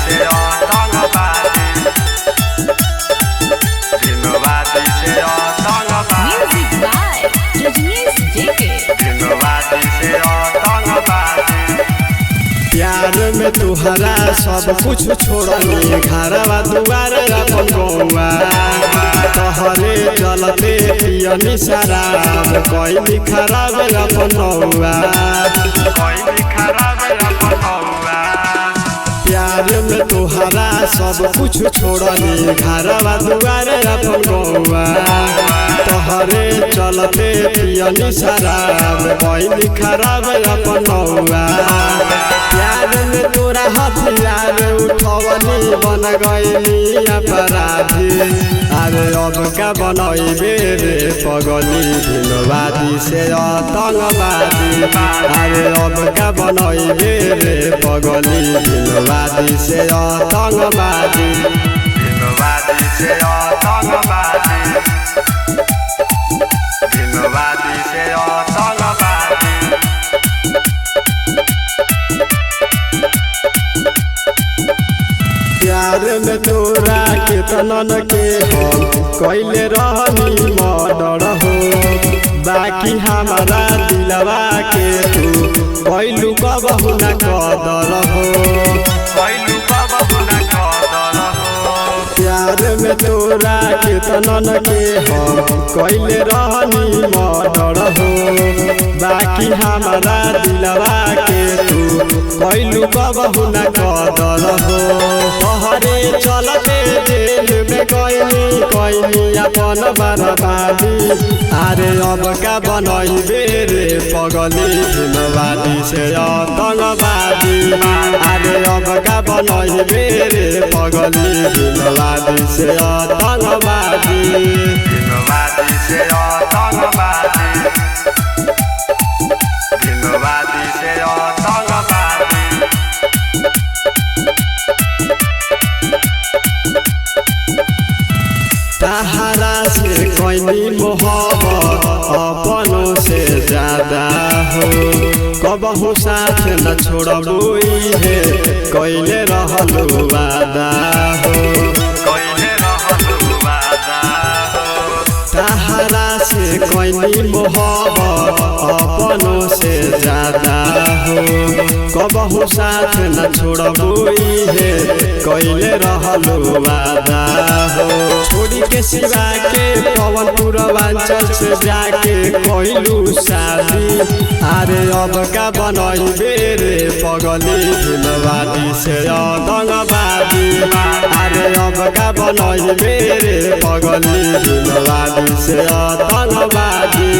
से आतंकवादी दिनवादी से आतंकवादी Music by Rajneesh JK. दिनवादी से आतंकवादी प्यार में तुहरा सब कुछ छोड़नी घरवा दुआर अपन गौवा तोहरे चलते पियनी शराब कैली खराब अपन नौआ कोई खराब अपन हुआ प्यार में तुहरा सब कुछ छोड़नी घरवा दुआर अपन गौवा तोहरे चलते पियनी शराब कैली खराब अपन नौआ प्यार में तोरा हथियार उठवनी बन गईली अपराधी अरे अब का बनैबे रे पगली दिनवादी से आतंकवादी अरे अब का बनैबे रे पगली दिनवादी से आतंकवादी दिनवादी से आतंकवादी दिनवादी से आतंकवादी प्यार में तोरा केतनन के हम कैले रहनी मर्डर हो बाकी हमारा दिलवा के तू कैलू कबहू न कदर हो कोई बाबू न कदर हो प्यार में तोरा केतनन के हम कैले रहनी मर्डर हो बाकी हमारा दिलवा के तू कैलू कबहू न कदर हो तोहरे चलते जेल में कैनी अपन बर्बादी अरे अब का बनैबे रे पगली दिनवादी से आतंकवादी अरे अब का बनैबे रे पगली दिनवादी से आतंकवादी दिनवादी से आतंकवादी दिनवादी से आतंकवादी तहरा से कैनी मोहब्बत अपनों से ज्यादा हो कबहू साथ न छोड़बू हे कैले रहलू वादा हो कोई रहलू वादा हो तहरा से कैनी मोहब्बत अपनों से ज्यादा हो कबहू साथ न छोड़बू हे कैले रहलू वादा हो छोड़ी के सिवा के पवन पूर्वांचल से जाके कैलू शादी अरे अब का बनैबे रे पगली दिनवादी से आतंकवादी अरे अब का बनैबे रे पगली दिनवादी से आतंकवादी